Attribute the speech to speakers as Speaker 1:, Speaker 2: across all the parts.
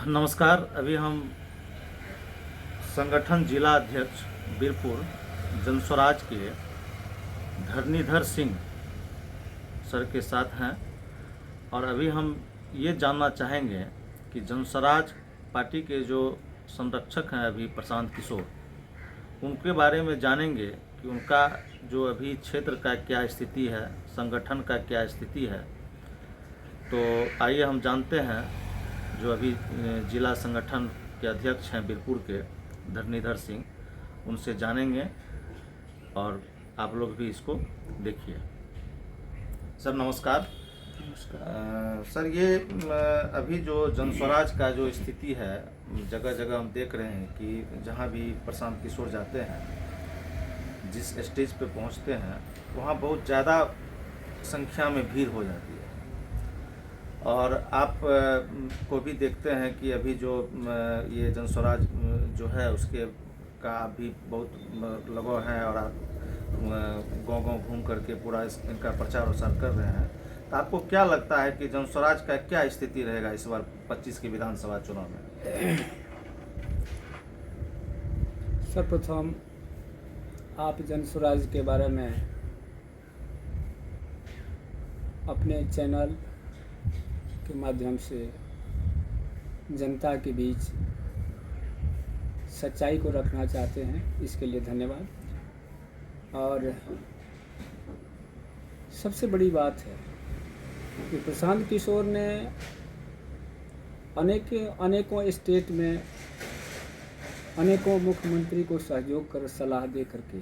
Speaker 1: नमस्कार। अभी हम संगठन जिला अध्यक्ष बीरपुर जनस्वराज के धरणीधर सिंह सर के साथ हैं और अभी हम ये जानना चाहेंगे कि जनस्वराज पार्टी के जो संरक्षक हैं अभी प्रशांत किशोर, उनके बारे में जानेंगे कि उनका जो अभी क्षेत्र का क्या स्थिति है, संगठन का क्या स्थिति है। तो आइए हम जानते हैं जो अभी जिला संगठन के अध्यक्ष हैं बीरपुर के धरणीधर सिंह, उनसे जानेंगे और आप लोग भी इसको देखिए। सर नमस्कार।
Speaker 2: नमस्कार।
Speaker 1: सर ये अभी जो जनस्वराज का जो स्थिति है, जगह जगह हम देख रहे हैं कि जहाँ भी प्रशांत किशोर जाते हैं, जिस स्टेज पे पहुँचते हैं वहाँ बहुत ज़्यादा संख्या में भीड़ हो जाती है। और आप को भी देखते हैं कि अभी जो ये जनस्वराज जो है उसके का अभी बहुत लगाव है और आप गांव-गांव घूम करके पूरा इनका प्रचार प्रसार कर रहे हैं। तो आपको क्या लगता है कि जनस्वराज का क्या स्थिति रहेगा इस बार 25 के विधानसभा चुनाव में?
Speaker 2: सर्वप्रथम आप जनस्वराज के बारे में अपने चैनल के माध्यम से जनता के बीच सच्चाई को रखना चाहते हैं, इसके लिए धन्यवाद। और सबसे बड़ी बात है कि प्रशांत किशोर ने अनेकों स्टेट में अनेकों मुख्यमंत्री को सहयोग कर सलाह दे करके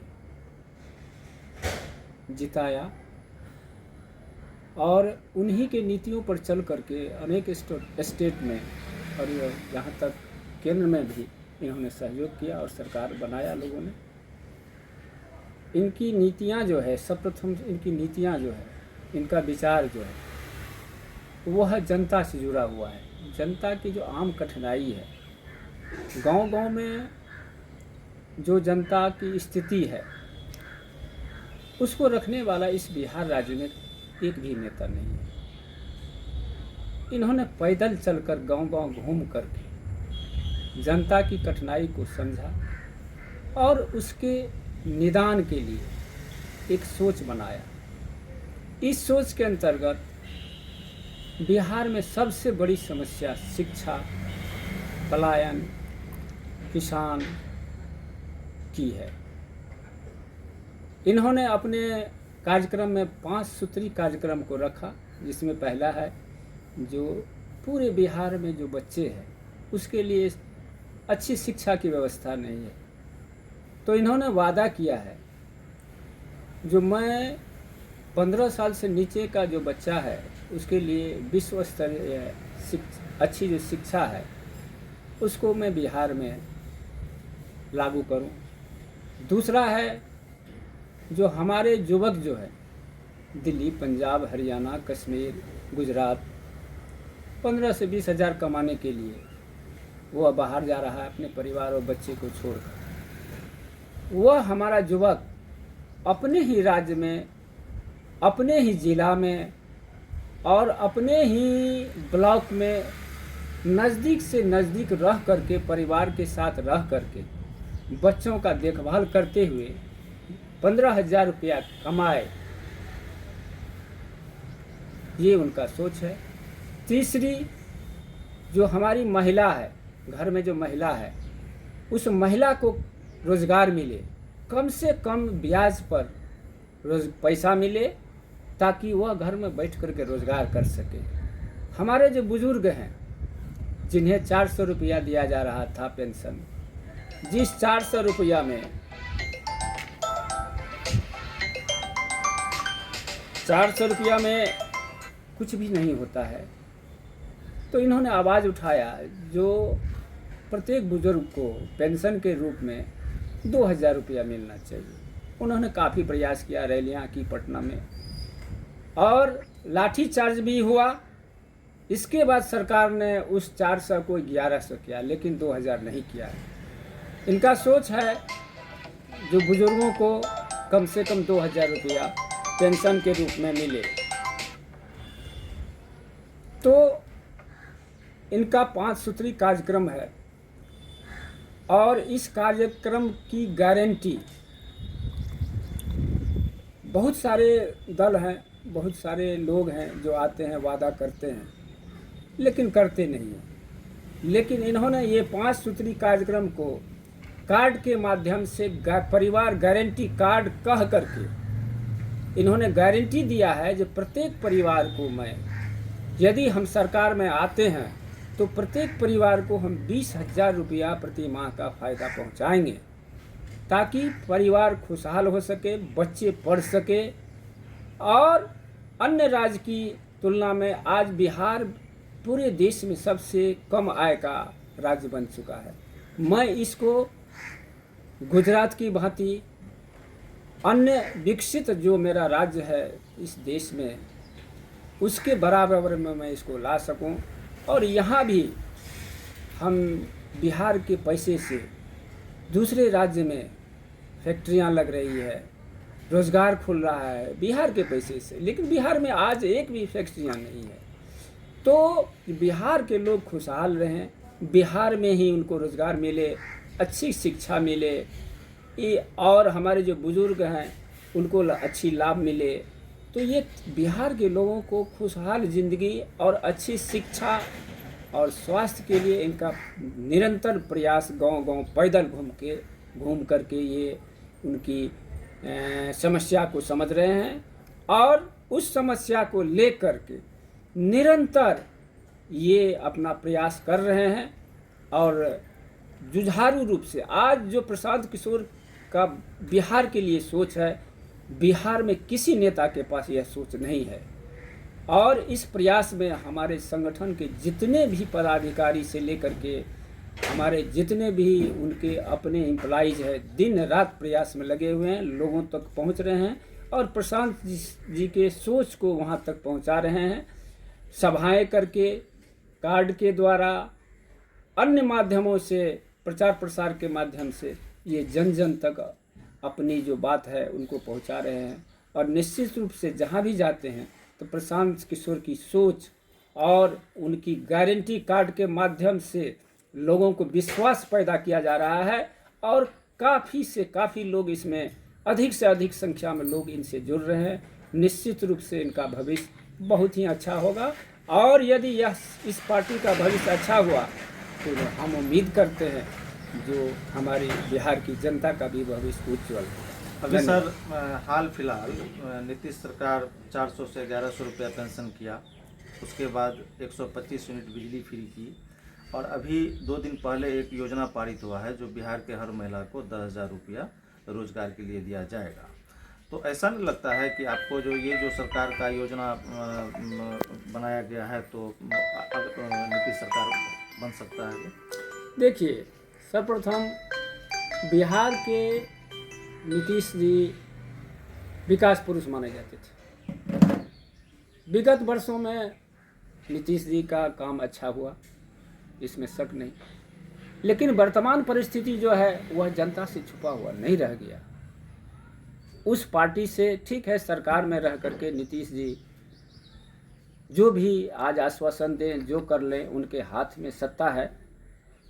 Speaker 2: जिताया और उन्हीं के नीतियों पर चल करके अनेक स्टेट में और यहाँ तक केंद्र में भी इन्होंने सहयोग किया और सरकार बनाया लोगों ने। इनकी नीतियाँ जो है, सर्वप्रथम इनकी नीतियाँ जो है, इनका विचार जो है वह जनता से जुड़ा हुआ है। जनता की जो आम कठिनाई है, गांव-गांव में जो जनता की स्थिति है, उसको रखने वाला इस बिहार राज्य में एक भी नेता नहीं है। इन्होंने पैदल चलकर गांव-गांव घूम करके जनता की कठिनाई को समझा और उसके निदान के लिए एक सोच बनाया। इस सोच के अंतर्गत बिहार में सबसे बड़ी समस्या शिक्षा, पलायन, किसान की है। इन्होंने अपने कार्यक्रम में 5 सूत्री कार्यक्रम को रखा, जिसमें पहला है जो पूरे बिहार में जो बच्चे हैं उसके लिए अच्छी शिक्षा की व्यवस्था नहीं है। तो इन्होंने वादा किया है जो मैं 15 साल से नीचे का जो बच्चा है उसके लिए विश्व स्तरीय अच्छी जो शिक्षा है उसको मैं बिहार में लागू करूं। दूसरा है जो हमारे युवक जो है दिल्ली, पंजाब, हरियाणा, कश्मीर, गुजरात 15 से 20 हज़ार कमाने के लिए वह बाहर जा रहा है अपने परिवार और बच्चे को छोड़कर। वह हमारा युवक अपने ही राज्य में, अपने ही ज़िला में और अपने ही ब्लॉक में नज़दीक से नज़दीक रह करके, परिवार के साथ रह करके बच्चों का देखभाल करते हुए 15,000 रुपया कमाए, ये उनका सोच है। तीसरी जो हमारी महिला है, घर में जो महिला है, उस महिला को रोज़गार मिले, कम से कम ब्याज पर पैसा मिले ताकि वह घर में बैठ करके रोज़गार कर सके। हमारे जो बुज़ुर्ग हैं जिन्हें 400 रुपया दिया जा रहा था पेंशन, जिस 400 रुपया में 400 रुपया में कुछ भी नहीं होता है, तो इन्होंने आवाज़ उठाया जो प्रत्येक बुजुर्ग को पेंशन के रूप में 2,000 रुपया मिलना चाहिए। उन्होंने काफ़ी प्रयास किया, रैलियाँ की पटना में और लाठी चार्ज भी हुआ। इसके बाद सरकार ने उस 400 को 1100 किया, लेकिन 2,000 नहीं किया। इनका सोच है जो बुजुर्गों को कम से कम 2,000 रुपया पेंशन के रूप में मिले। तो इनका 5 सूत्री कार्यक्रम है और इस कार्यक्रम की गारंटी बहुत सारे दल हैं, बहुत सारे लोग हैं जो आते हैं, वादा करते हैं लेकिन करते नहीं हैं। लेकिन इन्होंने ये 5 सूत्री कार्यक्रम को कार्ड के माध्यम से परिवार गारंटी कार्ड कह करके इन्होंने गारंटी दिया है जो प्रत्येक परिवार को मैं, यदि हम सरकार में आते हैं तो प्रत्येक परिवार को हम 20,000 रुपया प्रति माह का फ़ायदा पहुंचाएंगे ताकि परिवार खुशहाल हो सके, बच्चे पढ़ सके। और अन्य राज्य की तुलना में आज बिहार पूरे देश में सबसे कम आय का राज्य बन चुका है। मैं इसको गुजरात की भांति अन्य विकसित जो मेरा राज्य है इस देश में उसके बराबर में मैं इसको ला सकूं। और यहाँ भी हम बिहार के पैसे से दूसरे राज्य में फैक्ट्रियाँ लग रही है, रोज़गार खुल रहा है बिहार के पैसे से, लेकिन बिहार में आज एक भी फैक्ट्रियाँ नहीं है। तो बिहार के लोग खुशहाल रहें, बिहार में ही उनको रोज़गार मिले, अच्छी शिक्षा मिले, और हमारे जो बुज़ुर्ग हैं उनको अच्छी लाभ मिले। तो ये बिहार के लोगों को खुशहाल ज़िंदगी और अच्छी शिक्षा और स्वास्थ्य के लिए इनका निरंतर प्रयास गांव-गांव पैदल घूम करके ये उनकी समस्या को समझ रहे हैं और उस समस्या को लेकर के निरंतर ये अपना प्रयास कर रहे हैं। और जुझारू रूप से आज जो प्रशांत किशोर का बिहार के लिए सोच है, बिहार में किसी नेता के पास यह सोच नहीं है। और इस प्रयास में हमारे संगठन के जितने भी पदाधिकारी से लेकर के हमारे जितने भी उनके अपने एम्प्लॉइज हैं, दिन रात प्रयास में लगे हुए हैं, लोगों तक पहुंच रहे हैं और प्रशांत जी के सोच को वहां तक पहुंचा रहे हैं। सभाएं करके, कार्ड के द्वारा, अन्य माध्यमों से, प्रचार प्रसार के माध्यम से ये जन जन तक अपनी जो बात है उनको पहुंचा रहे हैं। और निश्चित रूप से जहां भी जाते हैं तो प्रशांत किशोर की सोच और उनकी गारंटी कार्ड के माध्यम से लोगों को विश्वास पैदा किया जा रहा है और काफ़ी से काफ़ी लोग इसमें, अधिक से अधिक संख्या में लोग इनसे जुड़ रहे हैं। निश्चित रूप से इनका भविष्य बहुत ही अच्छा होगा और यदि यह इस पार्टी का भविष्य अच्छा हुआ तो हम उम्मीद करते हैं जो हमारी बिहार की जनता का भी भविष्य उज्ज्वल है।
Speaker 1: अभी सर हाल फिलहाल नीतीश सरकार 400 से 1100 रुपया पेंशन किया, उसके बाद 125 यूनिट बिजली फ्री की और अभी 2 दिन पहले एक योजना पारित हुआ है जो बिहार के हर महिला को 10,000 रुपया रोजगार के लिए दिया जाएगा। तो ऐसा नहीं लगता है कि आपको जो सरकार का योजना बनाया गया है तो नीतीश सरकार बन सकता है?
Speaker 2: देखिए, सर्वप्रथम बिहार के नीतीश जी विकास पुरुष माने जाते थे। विगत वर्षों में नीतीश जी का काम अच्छा हुआ, इसमें शक नहीं, लेकिन वर्तमान परिस्थिति जो है वह जनता से छुपा हुआ नहीं रह गया। उस पार्टी से ठीक है सरकार में रह करके नीतीश जी जो भी आज आश्वासन दें, जो कर लें, उनके हाथ में सत्ता है।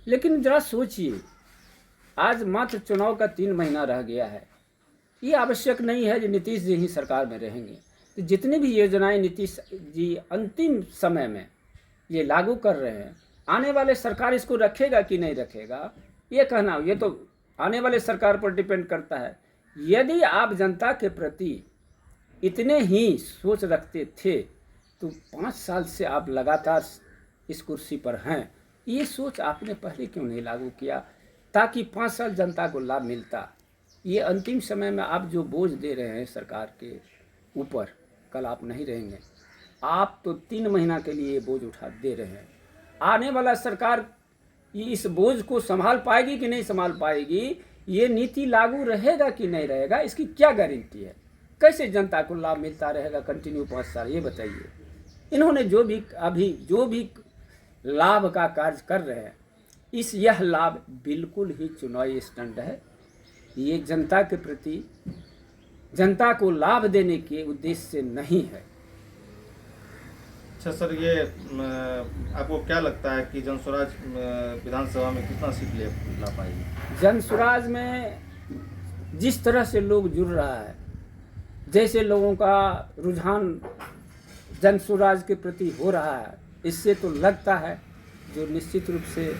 Speaker 2: लेकिन जरा सोचिए, आज मात्र चुनाव का 3 महीना रह गया है। ये आवश्यक नहीं है कि नीतीश जी ही सरकार में रहेंगे। तो जितनी भी योजनाएं नीतीश जी अंतिम समय में ये लागू कर रहे हैं, आने वाले सरकार इसको रखेगा कि नहीं रखेगा ये कहना, ये तो आने वाले सरकार पर डिपेंड करता है। यदि आप जनता के प्रति इतने ही सोच रखते थे तो 5 साल से आप लगातार इस कुर्सी पर हैं, ये सोच आपने पहले क्यों नहीं लागू किया ताकि 5 साल जनता को लाभ मिलता। ये अंतिम समय में आप जो बोझ दे रहे हैं सरकार के ऊपर, कल आप नहीं रहेंगे। आप तो 3 महीना के लिए बोझ उठा दे रहे हैं। आने वाला सरकार ये इस बोझ को संभाल पाएगी कि नहीं संभाल पाएगी, ये नीति लागू रहेगा कि नहीं रहेगा, इसकी क्या गारंटी है? कैसे जनता को लाभ मिलता रहेगा कंटिन्यू 5 साल, ये बताइए। इन्होंने जो भी लाभ का कार्य कर रहे हैं, यह लाभ बिल्कुल ही चुनावी स्टंट है। ये जनता के प्रति, जनता को लाभ देने के उद्देश्य से नहीं है।
Speaker 1: अच्छा सर, ये आपको क्या लगता है कि जन स्वराज विधानसभा में कितना सीट ला पाएगी?
Speaker 2: जन स्वराज में जिस तरह से लोग जुड़ रहा है, जैसे लोगों का रुझान जन स्वराज के प्रति हो रहा है, इससे तो लगता है जो निश्चित रूप से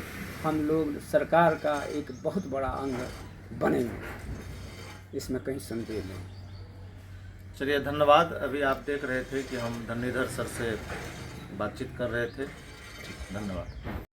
Speaker 2: हम लोग सरकार का एक बहुत बड़ा अंग बनेंगे, इसमें कहीं संदेह नहीं।
Speaker 1: चलिए धन्यवाद। अभी आप देख रहे थे कि हम धरणीधर सर से बातचीत कर रहे थे। धन्यवाद।